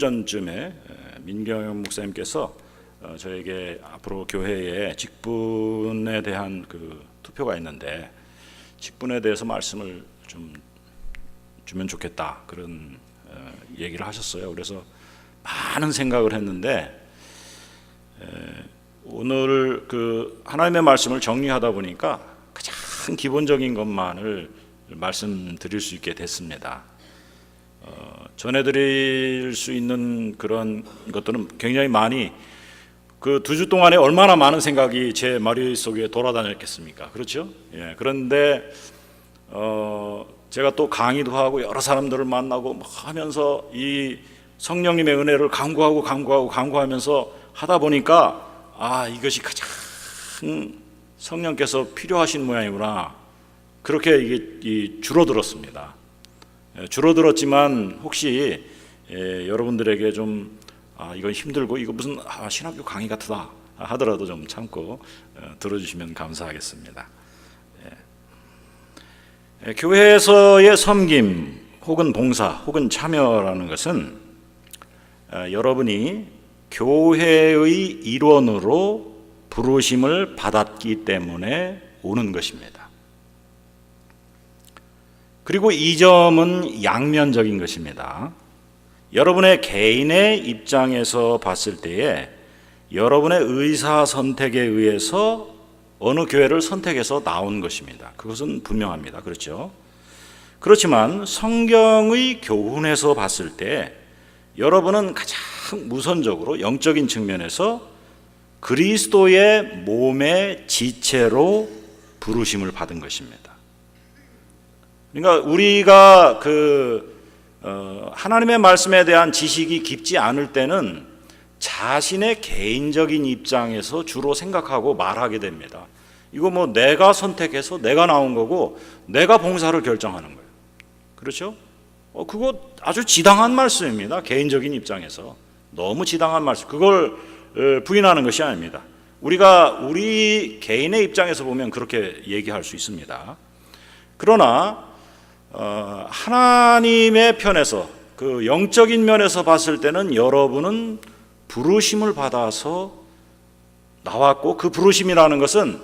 전쯤에 민경영 목사님께서 저에게 앞으로 교회에 직분에 대한 그 투표가 있는데 직분에 대해서 말씀을 좀 주면 좋겠다 그런 얘기를 하셨어요. 그래서 많은 생각을 했는데 오늘 그 하나님의 말씀을 정리하다 보니까 가장 기본적인 것만을 말씀드릴 수 있게 됐습니다. 전해드릴 수 있는 그런 것들은 굉장히 많이 그 2주 동안에 얼마나 많은 생각이 제 머릿속에 돌아다녔겠습니까? 그렇죠? 예, 그런데 제가 또 강의도 하고 여러 사람들을 만나고 하면서 이 성령님의 은혜를 간구하면서 하다 보니까 이것이 가장 성령께서 필요하신 모양이구나. 그렇게 이게 줄어들었습니다. 줄어들었지만 혹시 여러분들에게 좀 이건 힘들고 이거 무슨 신학교 강의 같다 하더라도 좀 참고 들어주시면 감사하겠습니다. 교회에서의 섬김 혹은 봉사 혹은 참여라는 것은 여러분이 교회의 일원으로 부르심을 받았기 때문에 오는 것입니다. 그리고 이 점은 양면적인 것입니다. 여러분의 개인의 입장에서 봤을 때에 여러분의 의사 선택에 의해서 어느 교회를 선택해서 나온 것입니다. 그것은 분명합니다. 그렇죠? 그렇지만 성경의 교훈에서 봤을 때 여러분은 가장 우선적으로 영적인 측면에서 그리스도의 몸의 지체로 부르심을 받은 것입니다. 그러니까 우리가 하나님의 말씀에 대한 지식이 깊지 않을 때는 자신의 개인적인 입장에서 주로 생각하고 말하게 됩니다. 이거 내가 선택해서 내가 나온 거고 내가 봉사를 결정하는 거예요. 그렇죠? 그거 아주 지당한 말씀입니다. 개인적인 입장에서 너무 지당한 말씀. 그걸 부인하는 것이 아닙니다. 우리가 우리 개인의 입장에서 보면 그렇게 얘기할 수 있습니다. 그러나 하나님의 편에서 그 영적인 면에서 봤을 때는 여러분은 부르심을 받아서 나왔고 그 부르심이라는 것은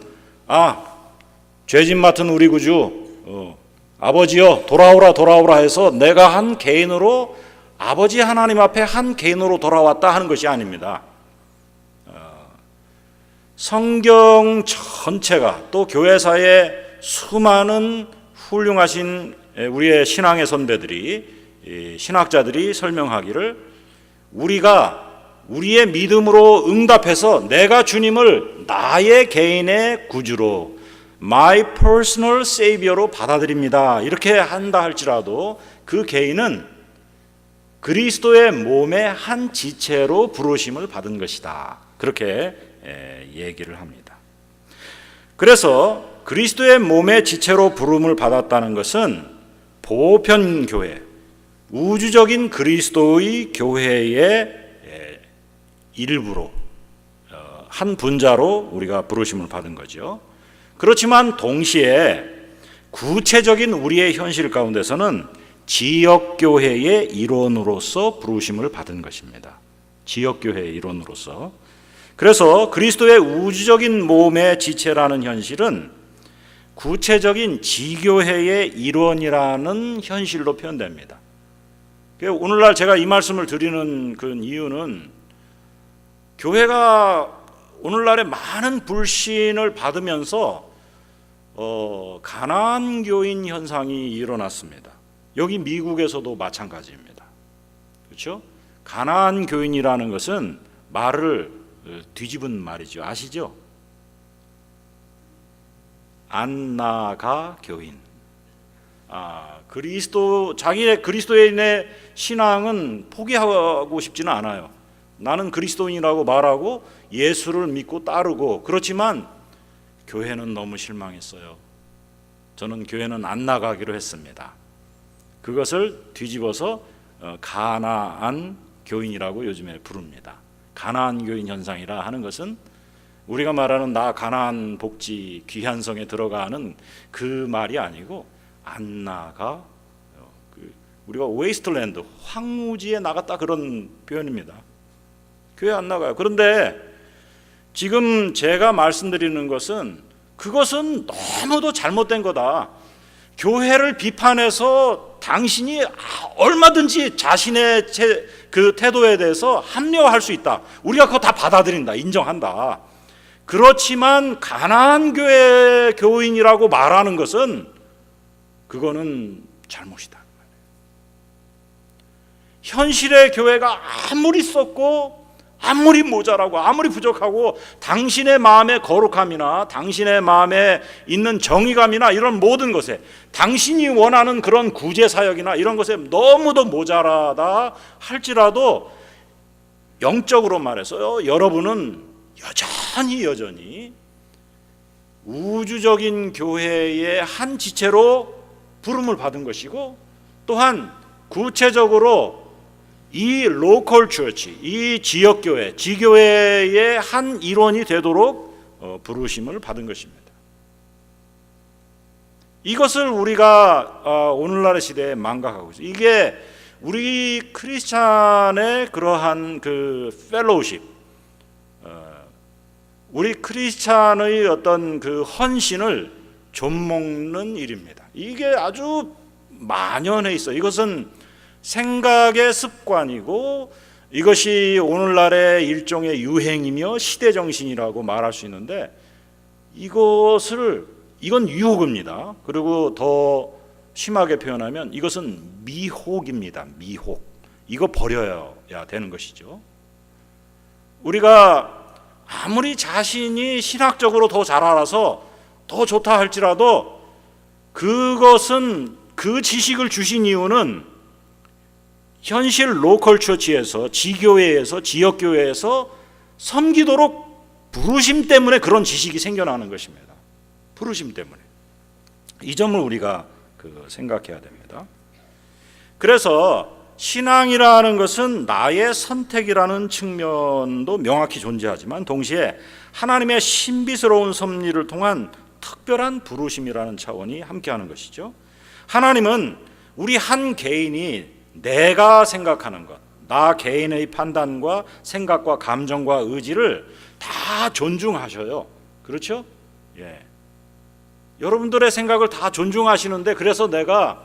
죄짐 맡은 우리 구주 아버지여 돌아오라 해서 내가 한 개인으로 아버지 하나님 앞에 한 개인으로 돌아왔다 하는 것이 아닙니다. 성경 전체가 또 교회사의 수많은 훌륭하신 우리의 신앙의 선배들이 신학자들이 설명하기를 우리가 우리의 믿음으로 응답해서 내가 주님을 나의 개인의 구주로 My personal savior로 받아들입니다. 이렇게 한다 할지라도 그 개인은 그리스도의 몸의 한 지체로 부르심을 받은 것이다. 그렇게 얘기를 합니다. 그래서 그리스도의 몸의 지체로 부름을 받았다는 것은 보편교회, 우주적인 그리스도의 교회의 일부로 한 분자로 우리가 부르심을 받은 거죠. 그렇지만 동시에 구체적인 우리의 현실 가운데서는 지역교회의 일원으로서 부르심을 받은 것입니다. 지역교회의 일원으로서. 그래서 그리스도의 우주적인 몸의 지체라는 현실은 구체적인 지교회의 일원이라는 현실로 표현됩니다. 오늘날 제가 이 말씀을 드리는 그 이유는 교회가 오늘날에 많은 불신을 받으면서 가난안 교인 현상이 일어났습니다. 여기 미국에서도 마찬가지입니다. 그렇죠? 가난안 교인이라는 것은 말을 뒤집은 말이죠. 아시죠? 안나가 교인. 자기의 그리스도인의 신앙은 포기하고 싶지는 않아요. 나는 그리스도인이라고 말하고 예수를 믿고 따르고, 그렇지만 교회는 너무 실망했어요. 저는 교회는 안 나가기로 했습니다. 그것을 뒤집어서 가나안 교인이라고 요즘에 부릅니다. 가나안 교인 현상이라 하는 것은 우리가 말하는 나 가나안 복지 귀한 성에 들어가는 그 말이 아니고 안 나가 우리가 웨이스트랜드, 황무지에 나갔다 그런 표현입니다. 교회 안 나가요. 그런데 지금 제가 말씀드리는 것은 그것은 너무도 잘못된 거다. 교회를 비판해서 당신이 얼마든지 자신의 그 태도에 대해서 합리화할 수 있다. 우리가 그거 다 받아들인다. 인정한다. 그렇지만 가나안 교회 교인이라고 말하는 것은 그거는 잘못이다. 현실의 교회가 아무리 썩고 아무리 모자라고 아무리 부족하고 당신의 마음의 거룩함이나 당신의 마음에 있는 정의감이나 이런 모든 것에 당신이 원하는 그런 구제사역이나 이런 것에 너무도 모자라다 할지라도 영적으로 말해서 여러분은 여전히 우주적인 교회의 한 지체로 부름을 받은 것이고, 또한 구체적으로 이 로컬 처치, 이 지역교회, 지교회의 한 일원이 되도록 부르심을 받은 것입니다. 이것을 우리가 오늘날의 시대에 망각하고 있어요. 이게 우리 크리스찬의 그러한 그 펠로우십, 우리 크리스찬의 어떤 그 헌신을 좀먹는 일입니다. 이게 아주 만연해 있어요. 이것은 생각의 습관이고 이것이 오늘날의 일종의 유행이며 시대정신이라고 말할 수 있는데, 이건 유혹입니다. 그리고 더 심하게 표현하면 이것은 미혹입니다. 미혹. 이거 버려야 되는 것이죠. 우리가 아무리 자신이 신학적으로 더 잘 알아서 더 좋다 할지라도 그것은, 그 지식을 주신 이유는 현실 로컬 처치에서, 지교회에서, 지역교회에서 섬기도록 부르심 때문에 그런 지식이 생겨나는 것입니다. 부르심 때문에. 이 점을 우리가 생각해야 됩니다. 그래서 신앙이라는 것은 나의 선택이라는 측면도 명확히 존재하지만 동시에 하나님의 신비스러운 섭리를 통한 특별한 부르심이라는 차원이 함께하는 것이죠. 하나님은 우리 한 개인이 내가 생각하는 것, 나 개인의 판단과 생각과 감정과 의지를 다 존중하셔요. 그렇죠? 예. 여러분들의 생각을 다 존중하시는데, 그래서 내가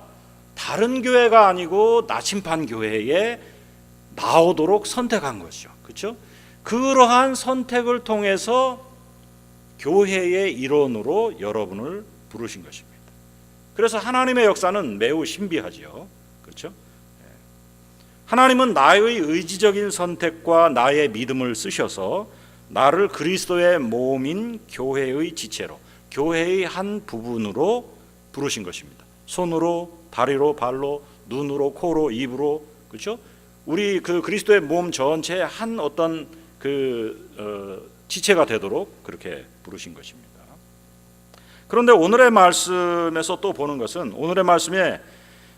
다른 교회가 아니고 나침반 교회에 나오도록 선택한 것이죠. 그렇죠? 그러한 선택을 통해서 교회의 일원으로 여러분을 부르신 것입니다. 그래서 하나님의 역사는 매우 신비하지요. 그렇죠? 하나님은 나의 의지적인 선택과 나의 믿음을 쓰셔서 나를 그리스도의 몸인 교회의 지체로, 교회의 한 부분으로 부르신 것입니다. 손으로, 다리로, 발로, 눈으로, 코로, 입으로, 그렇죠? 우리 그 그리스도의 몸 전체의 한 어떤 지체가 되도록 그렇게 부르신 것입니다. 그런데 오늘의 말씀에서 또 보는 것은, 오늘의 말씀에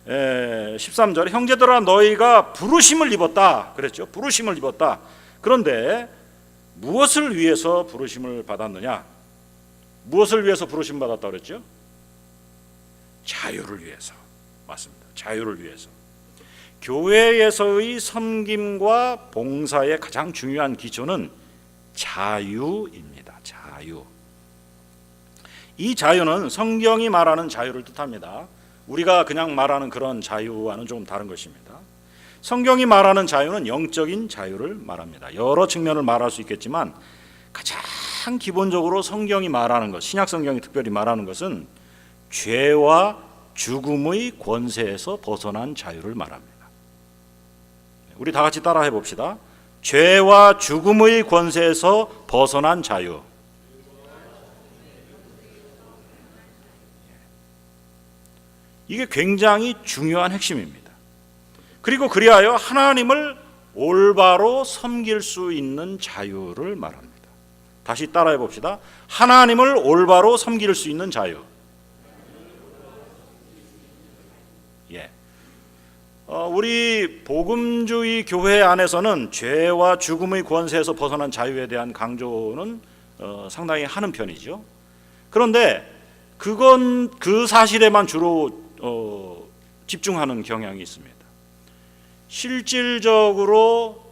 13절, 형제들아 너희가 부르심을 입었다 그랬죠. 부르심을 입었다. 그런데 무엇을 위해서 부르심을 받았느냐? 무엇을 위해서 부르심 받았다 그랬죠? 자유를 위해서. 맞습니다. 자유를 위해서. 교회에서의 섬김과 봉사의 가장 중요한 기초는 자유입니다. 자유. 이 자유는 성경이 말하는 자유를 뜻합니다. 우리가 그냥 말하는 그런 자유와는 조금 다른 것입니다. 성경이 말하는 자유는 영적인 자유를 말합니다. 여러 측면을 말할 수 있겠지만 가장 기본적으로 성경이 말하는 것, 신약 성경이 특별히 말하는 것은 죄와 죽음의 권세에서 벗어난 자유를 말합니다. 우리 다 같이 따라해 봅시다. 죄와 죽음의 권세에서 벗어난 자유. 이게 굉장히 중요한 핵심입니다. 그리고 그리하여 하나님을 올바로 섬길 수 있는 자유를 말합니다. 다시 따라해 봅시다. 하나님을 올바로 섬길 수 있는 자유. 예. 우리 복음주의 교회 안에서는 죄와 죽음의 권세에서 벗어난 자유에 대한 강조는 상당히 하는 편이죠. 그런데 그건 그 사실에만 주로 집중하는 경향이 있습니다. 실질적으로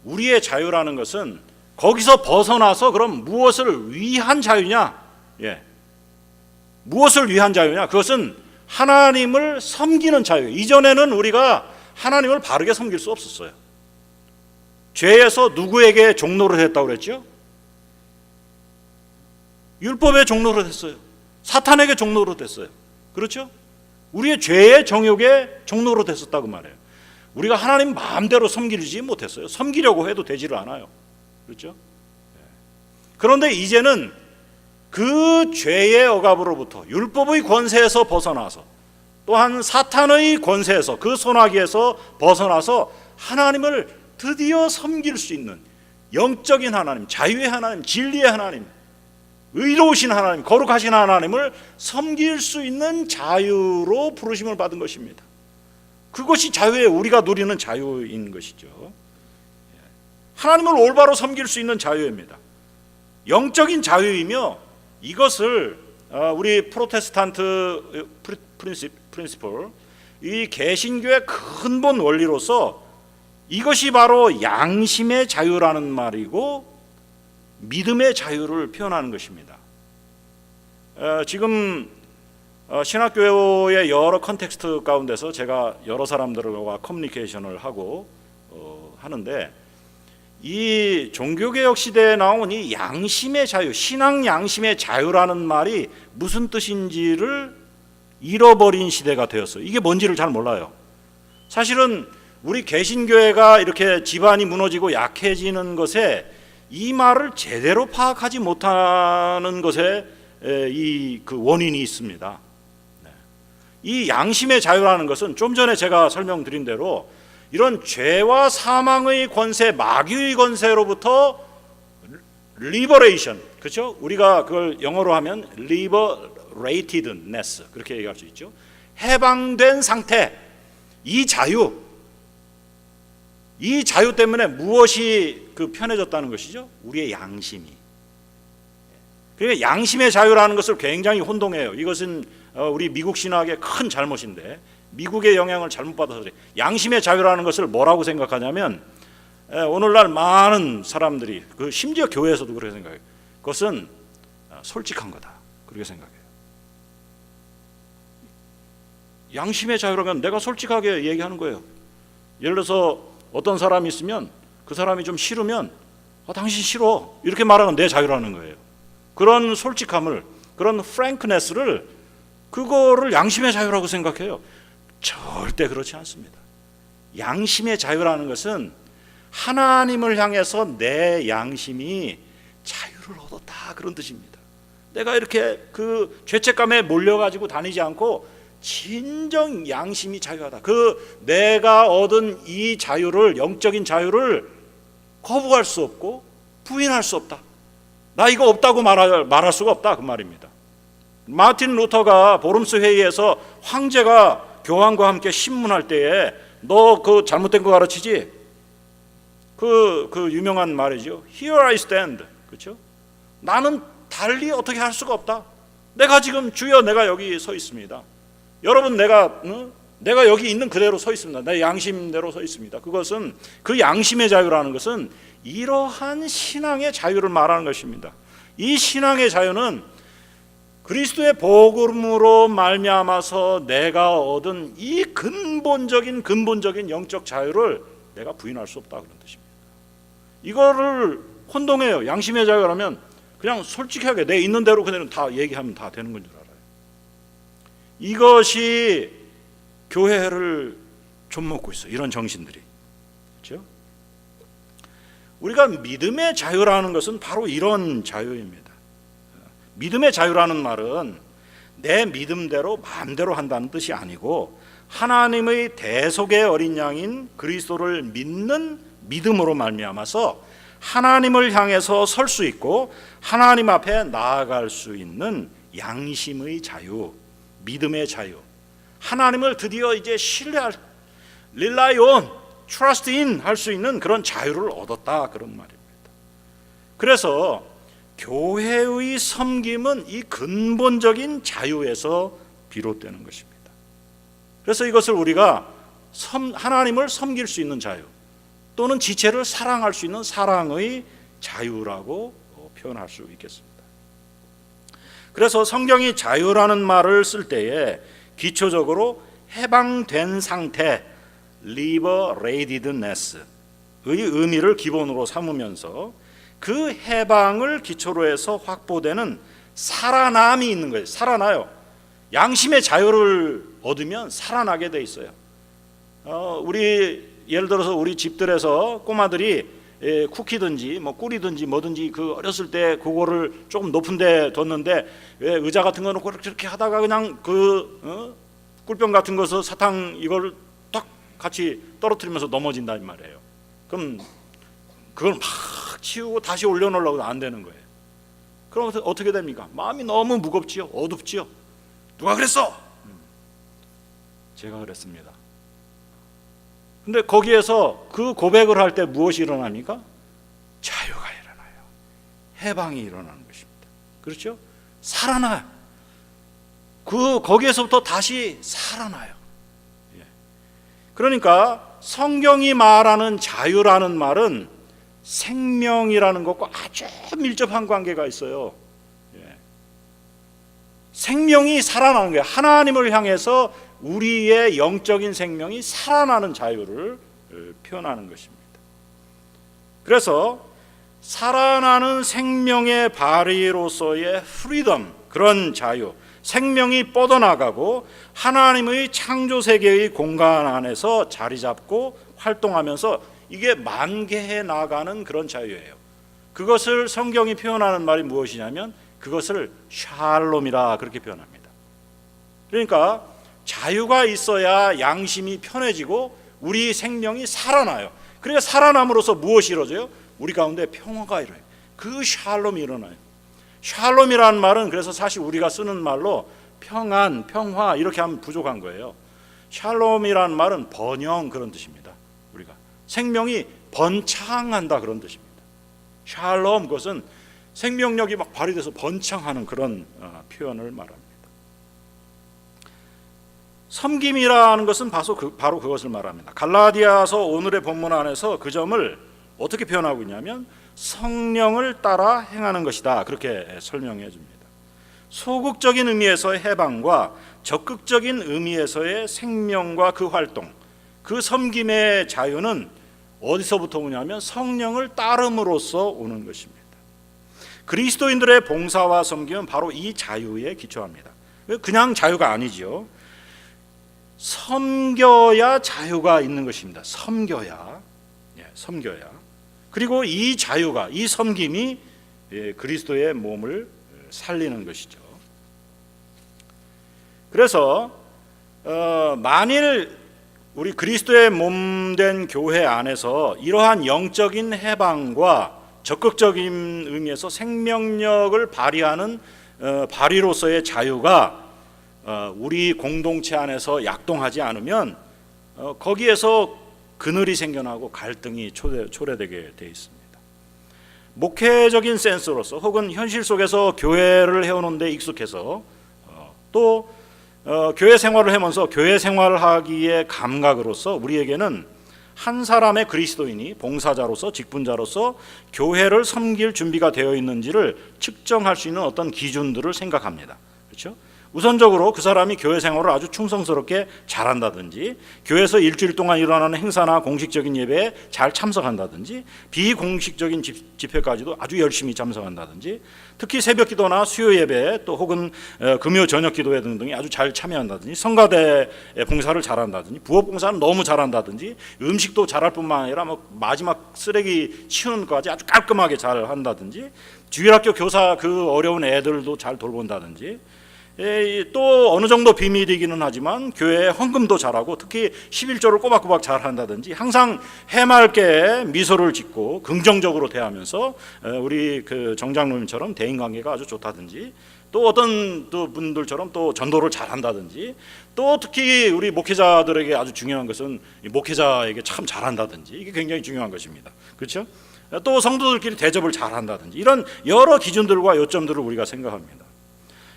우리의 자유라는 것은 거기서 벗어나서 그럼 무엇을 위한 자유냐? 무엇을 위한 자유냐? 그것은 하나님을 섬기는 자유. 이전에는 우리가 하나님을 바르게 섬길 수 없었어요. 죄에서 누구에게 종노를 했다고 그랬죠? 율법의 종노를 했어요. 사탄에게 종노를 했어요. 그렇죠? 우리의 죄의 정욕에 종노로 됐었다고 말해요. 우리가 하나님 마음대로 섬기지 못했어요. 섬기려고 해도 되지를 않아요. 그렇죠? 그런데 이제는 그 죄의 억압으로부터 율법의 권세에서 벗어나서 또한 사탄의 권세에서 그 소나기에서 벗어나서 하나님을 드디어 섬길 수 있는 영적인 하나님, 자유의 하나님, 진리의 하나님, 의로우신 하나님, 거룩하신 하나님을 섬길 수 있는 자유로 부르심을 받은 것입니다. 그것이 자유예요. 우리가 누리는 자유인 것이죠. 하나님을 올바로 섬길 수 있는 자유입니다. 영적인 자유이며 이것을 우리 프로테스탄트 프린시플, 이 개신교의 근본 원리로서 이것이 바로 양심의 자유라는 말이고 믿음의 자유를 표현하는 것입니다. 지금 신학교의 여러 컨텍스트 가운데서 제가 여러 사람들과 커뮤니케이션을 하고 하는데 이 종교개혁 시대에 나온 이 양심의 자유, 신앙 양심의 자유라는 말이 무슨 뜻인지를 잃어버린 시대가 되었어요. 이게 뭔지를 잘 몰라요. 사실은 우리 개신교회가 이렇게 지반이 무너지고 약해지는 것에 이 말을 제대로 파악하지 못하는 것에 그 원인이 있습니다. 이 양심의 자유라는 것은 좀 전에 제가 설명드린 대로 이런 죄와 사망의 권세, 마귀의 권세로부터 리버레이션, 그렇죠? 우리가 그걸 영어로 하면 liberatedness 그렇게 얘기할 수 있죠. 해방된 상태, 이 자유 때문에 무엇이 편해졌다는 것이죠? 우리의 양심이. 그러니까 양심의 자유라는 것을 굉장히 혼동해요. 이것은 우리 미국 신학의 큰 잘못인데 미국의 영향을 잘못 받아서 그래요. 양심의 자유라는 것을 뭐라고 생각하냐면 오늘날 많은 사람들이 심지어 교회에서도 그렇게 생각해요. 그것은 솔직한 거다 그렇게 생각해요. 양심의 자유라면 내가 솔직하게 얘기하는 거예요. 예를 들어서 어떤 사람이 있으면 그 사람이 좀 싫으면 당신 싫어 이렇게 말하는 내 자유라는 거예요. 그런 솔직함을, 그런 프랭크네스를 그거를 양심의 자유라고 생각해요. 절대 그렇지 않습니다. 양심의 자유라는 것은 하나님을 향해서 내 양심이 자유를 얻었다 그런 뜻입니다. 내가 이렇게 그 죄책감에 몰려가지고 다니지 않고 진정 양심이 자유하다. 내가 얻은 이 자유를, 영적인 자유를 거부할 수 없고 부인할 수 없다. 나 이거 없다고 말할 수가 없다 그 말입니다. 마틴 루터가 보름스 회의에서 황제가 교황과 함께 신문할 때에 너 그 잘못된 거 가르치지? 그 유명한 말이죠. Here I stand. 그렇죠? 나는 달리 어떻게 할 수가 없다. 내가 지금 주여 내가 여기 서 있습니다. 여러분 내가 여기 있는 그대로 서 있습니다. 내 양심대로 서 있습니다. 그것은 그 양심의 자유라는 것은 이러한 신앙의 자유를 말하는 것입니다. 이 신앙의 자유는 그리스도의 복음으로 말미암아서 내가 얻은 이 근본적인 영적 자유를 내가 부인할 수 없다 그런 뜻입니다. 이거를 혼동해요. 양심의 자유라면 그냥 솔직하게 내 있는 대로 그대로 다 얘기하면 다 되는 건 줄 알아요. 이것이 교회를 좀먹고 있어요. 이런 정신들이. 그렇죠? 우리가 믿음의 자유라는 것은 바로 이런 자유입니다. 믿음의 자유라는 말은 내 믿음대로 마음대로 한다는 뜻이 아니고 하나님의 대속의 어린 양인 그리스도를 믿는 믿음으로 말미암아서 하나님을 향해서 설 수 있고 하나님 앞에 나아갈 수 있는 양심의 자유, 믿음의 자유, 하나님을 드디어 이제 신뢰할, rely on, trust in 할 수 있는 그런 자유를 얻었다 그런 말입니다. 그래서 교회의 섬김은 이 근본적인 자유에서 비롯되는 것입니다. 그래서 이것을 우리가 하나님을 섬길 수 있는 자유, 또는 지체를 사랑할 수 있는 사랑의 자유라고 표현할 수 있겠습니다. 그래서 성경이 자유라는 말을 쓸 때에 기초적으로 해방된 상태, liberatedness의 의미를 기본으로 삼으면서 그 해방을 기초로 해서 확보되는 살아남이 있는 거예요. 살아나요. 양심의 자유를 얻으면 살아나게 돼 있어요. 우리 예를 들어서 우리 집들에서 꼬마들이 쿠키든지 뭐 꿀이든지 뭐든지 그 어렸을 때 그거를 조금 높은 데 뒀는데 왜 의자 같은 거 놓고 이렇게 하다가 그냥 그 꿀병 같은 거서 사탕 이걸 딱 같이 떨어뜨리면서 넘어진다 이 말이에요. 그럼 그걸 막 치우고 다시 올려놓으려고 안 되는 거예요. 그럼 어떻게 됩니까? 마음이 너무 무겁지요, 어둡지요. 누가 그랬어? 제가 그랬습니다. 근데 거기에서 그 고백을 할 때 무엇이 일어납니까? 자유가 일어나요. 해방이 일어나는 것입니다. 그렇죠? 살아나요. 거기에서부터 다시 살아나요. 그러니까 성경이 말하는 자유라는 말은 생명이라는 것과 아주 밀접한 관계가 있어요. 생명이 살아나는 거예요. 하나님을 향해서 우리의 영적인 생명이 살아나는 자유를 표현하는 것입니다. 그래서 살아나는 생명의 발휘로서의 프리덤, 그런 자유, 생명이 뻗어나가고 하나님의 창조 세계의 공간 안에서 자리 잡고 활동하면서 이게 만개해 나가는 그런 자유예요. 그것을 성경이 표현하는 말이 무엇이냐면 그것을 샬롬이라 그렇게 표현합니다. 그러니까 자유가 있어야 양심이 편해지고 우리 생명이 살아나요. 그러니까 살아남으로써 무엇이 이루어져요? 우리 가운데 평화가 일어나요. 그 샬롬이 일어나요. 샬롬이라는 말은 그래서 사실 우리가 쓰는 말로 평안, 평화 이렇게 하면 부족한 거예요. 샬롬이라는 말은 번영 그런 뜻입니다. 우리가 생명이 번창한다 그런 뜻입니다. 샬롬, 그것은 생명력이 막 발휘돼서 번창하는 그런 표현을 말합니다. 섬김이라는 것은 바로 그것을 말합니다. 갈라디아서 오늘의 본문 안에서 그 점을 어떻게 표현하고 있냐면 성령을 따라 행하는 것이다 그렇게 설명해 줍니다. 소극적인 의미에서의 해방과 적극적인 의미에서의 생명과 그 활동, 그 섬김의 자유는 어디서부터 오냐면 성령을 따름으로써 오는 것입니다. 그리스도인들의 봉사와 섬김은 바로 이 자유에 기초합니다. 그냥 자유가 아니지요. 섬겨야 자유가 있는 것입니다. 섬겨야. 그리고 이 자유가, 이 섬김이 그리스도의 몸을 살리는 것이죠. 그래서 만일 우리 그리스도의 몸된 교회 안에서 이러한 영적인 해방과 적극적인 의미에서 생명력을 발휘하는 발휘로서의 자유가 우리 공동체 안에서 약동하지 않으면 거기에서 그늘이 생겨나고 갈등이 초래되게 되어 있습니다. 목회적인 센스로서 혹은 현실 속에서 교회를 해오는 데 익숙해서 또 교회 생활을 하면서 교회 생활을 하기의 감각으로서 우리에게는 한 사람의 그리스도인이 봉사자로서 직분자로서 교회를 섬길 준비가 되어 있는지를 측정할 수 있는 어떤 기준들을 생각합니다. 그렇죠? 우선적으로 그 사람이 교회 생활을 아주 충성스럽게 잘한다든지, 교회에서 일주일 동안 일어나는 행사나 공식적인 예배에 잘 참석한다든지, 비공식적인 집회까지도 아주 열심히 참석한다든지, 특히 새벽 기도나 수요 예배 또 혹은 금요 저녁 기도회 등등이 아주 잘 참여한다든지, 성가대 봉사를 잘한다든지, 부업 봉사는 너무 잘한다든지, 음식도 잘할 뿐만 아니라 마지막 쓰레기 치우는 것까지 아주 깔끔하게 잘 한다든지, 주일학교 교사 그 어려운 애들도 잘 돌본다든지, 또 어느 정도 비밀이기는 하지만 교회에 헌금도 잘하고 특히 11조를 꼬박꼬박 잘한다든지, 항상 해맑게 미소를 짓고 긍정적으로 대하면서 우리 그 정장로님처럼 대인관계가 아주 좋다든지, 또 어떤 또 분들처럼 또 전도를 잘한다든지, 또 특히 우리 목회자들에게 아주 중요한 것은 목회자에게 참 잘한다든지, 이게 굉장히 중요한 것입니다. 그렇죠? 또 성도들끼리 대접을 잘한다든지, 이런 여러 기준들과 요점들을 우리가 생각합니다.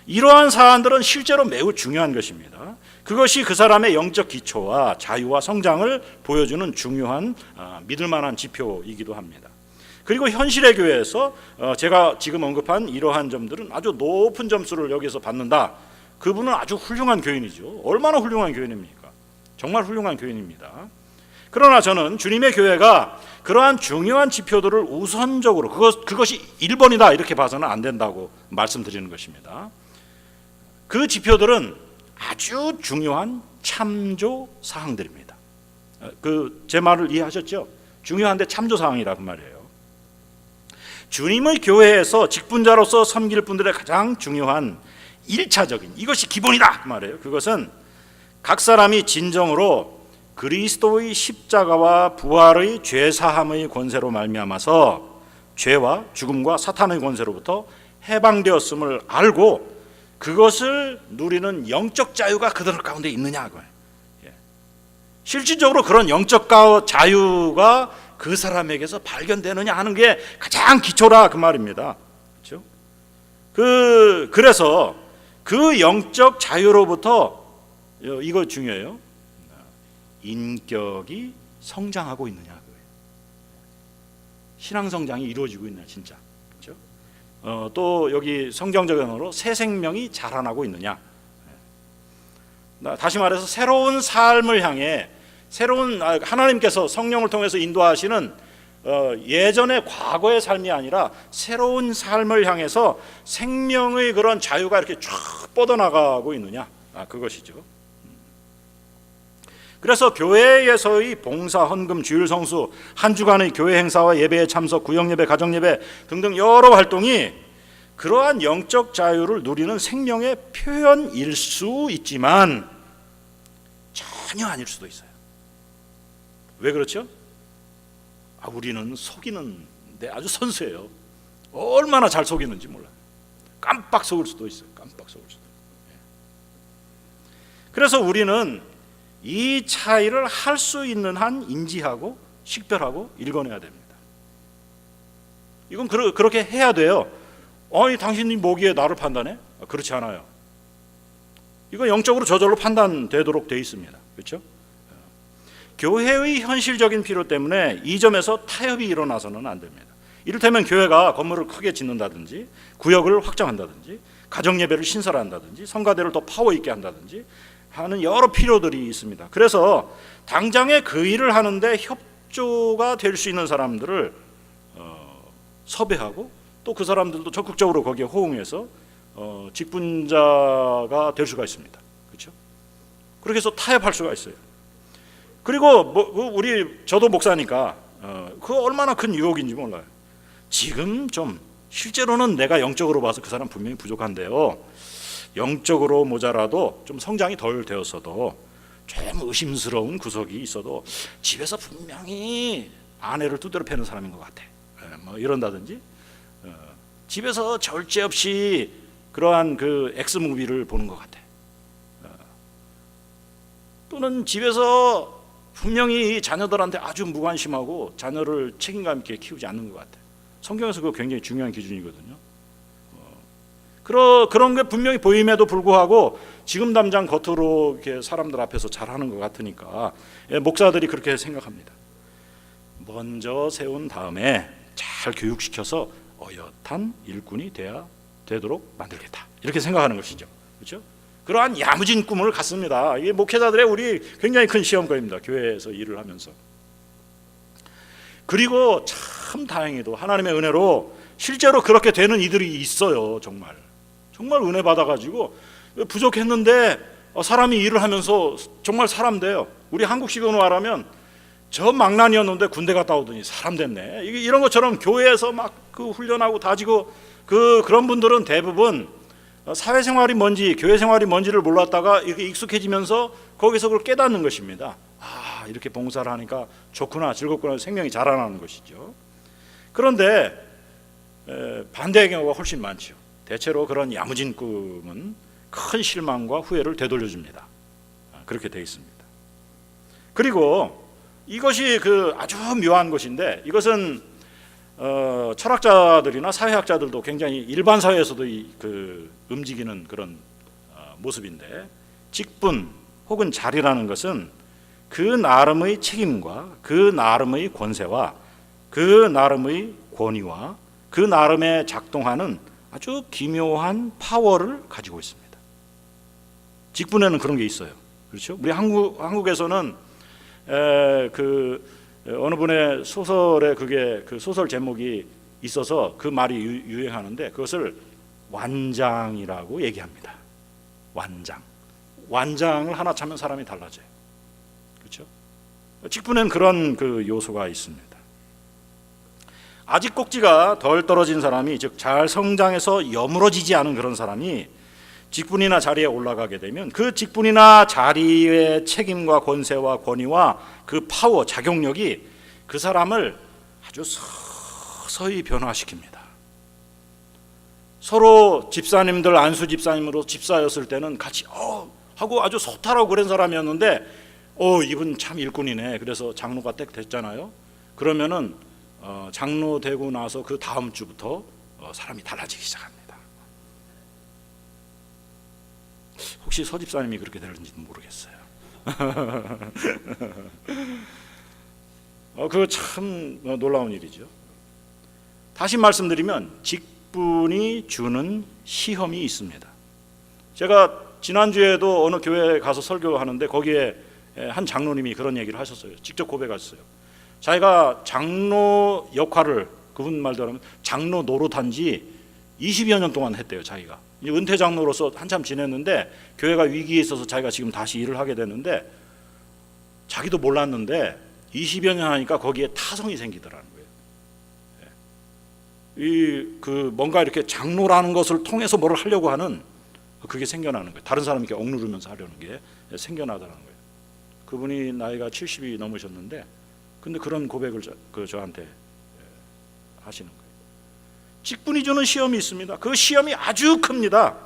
이러한 사안들은 실제로 매우 중요한 것입니다. 그것이 그 사람의 영적 기초와 자유와 성장을 보여주는 중요한 믿을 만한 지표이기도 합니다. 그리고 현실의 교회에서 제가 지금 언급한 이러한 점들은 아주 높은 점수를 여기서 받는다. 그분은 아주 훌륭한 교인이죠. 얼마나 훌륭한 교인입니까? 정말 훌륭한 교인입니다. 그러나 저는 주님의 교회가 그러한 중요한 지표들을 우선적으로 그것이 1번이다 이렇게 봐서는 안 된다고 말씀드리는 것입니다. 그 지표들은 아주 중요한 참조 사항들입니다. 제 말을 이해하셨죠? 중요한데 참조 사항이라 그 말이에요. 주님의 교회에서 직분자로서 섬길 분들의 가장 중요한 1차적인 이것이 기본이다 그 말이에요. 그것은 각 사람이 진정으로 그리스도의 십자가와 부활의 죄사함의 권세로 말미암아서 죄와 죽음과 사탄의 권세로부터 해방되었음을 알고 그것을 누리는 영적 자유가 그들 가운데 있느냐. 실질적으로 그런 영적 자유가 그 사람에게서 발견되느냐 하는 게 가장 기초라 그 말입니다. 그렇죠? 그래서 그 영적 자유로부터 이거 중요해요. 인격이 성장하고 있느냐 그거예요. 신앙 성장이 이루어지고 있느냐 진짜. 그렇죠? 또 여기 성경적 언어로 새 생명이 자라나고 있느냐. 다시 말해서 새로운 삶을 향해 하나님께서 성령을 통해서 인도하시는 예전의 과거의 삶이 아니라 새로운 삶을 향해서 생명의 그런 자유가 이렇게 쫙 뻗어나가고 있느냐. 그것이죠. 그래서 교회에서의 봉사, 헌금, 주일 성수, 한 주간의 교회 행사와 예배에 참석, 구역 예배, 가정 예배 등등 여러 활동이 그러한 영적 자유를 누리는 생명의 표현일 수 있지만 전혀 아닐 수도 있어요. 왜 그렇죠? 우리는 속이는데 아주 선수예요. 얼마나 잘 속이는지 몰라요. 깜빡 속을 수도 있어요. 깜빡 속을 수도. 그래서 우리는 이 차이를 할 수 있는 한 인지하고 식별하고 읽어내야 됩니다. 이건 그렇게 해야 돼요. 당신이 뭐기에 나를 판단해? 그렇지 않아요. 이건 영적으로 저절로 판단되도록 되어 있습니다. 그렇죠? 교회의 현실적인 필요 때문에 이 점에서 타협이 일어나서는 안 됩니다. 이를테면 교회가 건물을 크게 짓는다든지 구역을 확장한다든지 가정예배를 신설한다든지 성가대를 더 파워 있게 한다든지 하는 여러 필요들이 있습니다. 그래서 당장에 그 일을 하는데 협조가 될 수 있는 사람들을 섭외하고 또 그 사람들도 적극적으로 거기에 호응해서 직분자가 될 수가 있습니다. 그렇죠? 그렇게 해서 타협할 수가 있어요. 그리고 저도 목사니까 그 얼마나 큰 유혹인지 몰라요. 지금 좀 실제로는 내가 영적으로 봐서 그 사람 분명히 부족한데요. 영적으로 모자라도 좀 성장이 덜 되었어도 좀 의심스러운 구석이 있어도 집에서 분명히 아내를 두드려 패는 사람인 것 같아. 이런다든지 집에서 절제 없이 그러한 그 엑스무비를 보는 것 같아. 또는 집에서 분명히 자녀들한테 아주 무관심하고 자녀를 책임감 있게 키우지 않는 것 같아. 성경에서 그거 굉장히 중요한 기준이거든요. 그런 게 분명히 보임에도 불구하고 지금 당장 겉으로 이렇게 사람들 앞에서 잘하는 것 같으니까 목사들이 그렇게 생각합니다. 먼저 세운 다음에 잘 교육시켜서 어엿한 일꾼이 되도록 만들겠다. 이렇게 생각하는 것이죠. 그렇죠? 그러한 야무진 꿈을 갖습니다. 이게 목회자들의 우리 굉장히 큰 시험거리입니다. 교회에서 일을 하면서. 그리고 참 다행히도 하나님의 은혜로 실제로 그렇게 되는 이들이 있어요. 정말 은혜 받아가지고 부족했는데 사람이 일을 하면서 정말 사람 돼요. 우리 한국식으로 말하면 저 망난이었는데 군대 갔다 오더니 사람 됐네. 이런 것처럼 교회에서 막 그 훈련하고 다지고 그런 분들은 대부분 사회생활이 뭔지 교회생활이 뭔지를 몰랐다가 이렇게 익숙해지면서 거기서 그걸 깨닫는 것입니다. 이렇게 봉사를 하니까 좋구나, 즐겁구나, 생명이 자라나는 것이죠. 그런데 반대의 경우가 훨씬 많죠. 대체로 그런 야무진 꿈은 큰 실망과 후회를 되돌려줍니다. 그렇게 되어 있습니다. 그리고 이것이 아주 묘한 것인데 이것은 철학자들이나 사회학자들도 굉장히 일반 사회에서도 움직이는 그런 모습인데, 직분 혹은 자리라는 것은 그 나름의 책임과 그 나름의 권세와 그 나름의 권위와 그 나름의 작동하는 아주 기묘한 파워를 가지고 있습니다. 직분에는 그런 게 있어요. 그렇죠? 우리 한국에서는 어느 분의 소설에 그게 그 소설 제목이 있어서 그 말이 유행하는데, 그것을 완장이라고 얘기합니다. 완장을 하나 차면 사람이 달라져요. 그렇죠? 직분에는 그런 그 요소가 있습니다. 아직 꼭지가 덜 떨어진 사람이, 즉 잘 성장해서 여물어지지 않은 그런 사람이 직분이나 자리에 올라가게 되면 그 직분이나 자리의 책임과 권세와 권위와 그 파워, 작용력이 그 사람을 아주 서서히 변화시킵니다. 서로 집사님들, 안수 집사님으로 집사였을 때는 같이 하고 아주 소탈하고 그런 사람이었는데, 이분 참 일꾼이네. 그래서 장로가 딱 됐잖아요. 그러면은 장로 되고 나서 그 다음 주부터 사람이 달라지기 시작합니다. 혹시 서 집사님이 그렇게 되는지는 모르겠어요. 그거 참 놀라운 일이죠. 다시 말씀드리면 직분이 주는 시험이 있습니다. 제가 지난주에도 어느 교회에 가서 설교하는데 거기에 한 장로님이 그런 얘기를 하셨어요. 직접 고백하셨어요. 자기가 장로 역할을, 그분 말대로 하면 장로 노릇한 지 20여 년 동안 했대요. 자기가 이제 은퇴 장로로서 한참 지냈는데 교회가 위기에 있어서 자기가 지금 다시 일을 하게 됐는데, 자기도 몰랐는데 20여 년 하니까 거기에 타성이 생기더라는 거예요. 뭔가 이렇게 장로라는 것을 통해서 뭘 하려고 하는 그게 생겨나는 거예요. 다른 사람에게 억누르면서 하려는 게 생겨나더라는 거예요. 그분이 나이가 70이 넘으셨는데, 근데 그런 고백을 저한테 하시는 거예요. 직분이 주는 시험이 있습니다. 그 시험이 아주 큽니다.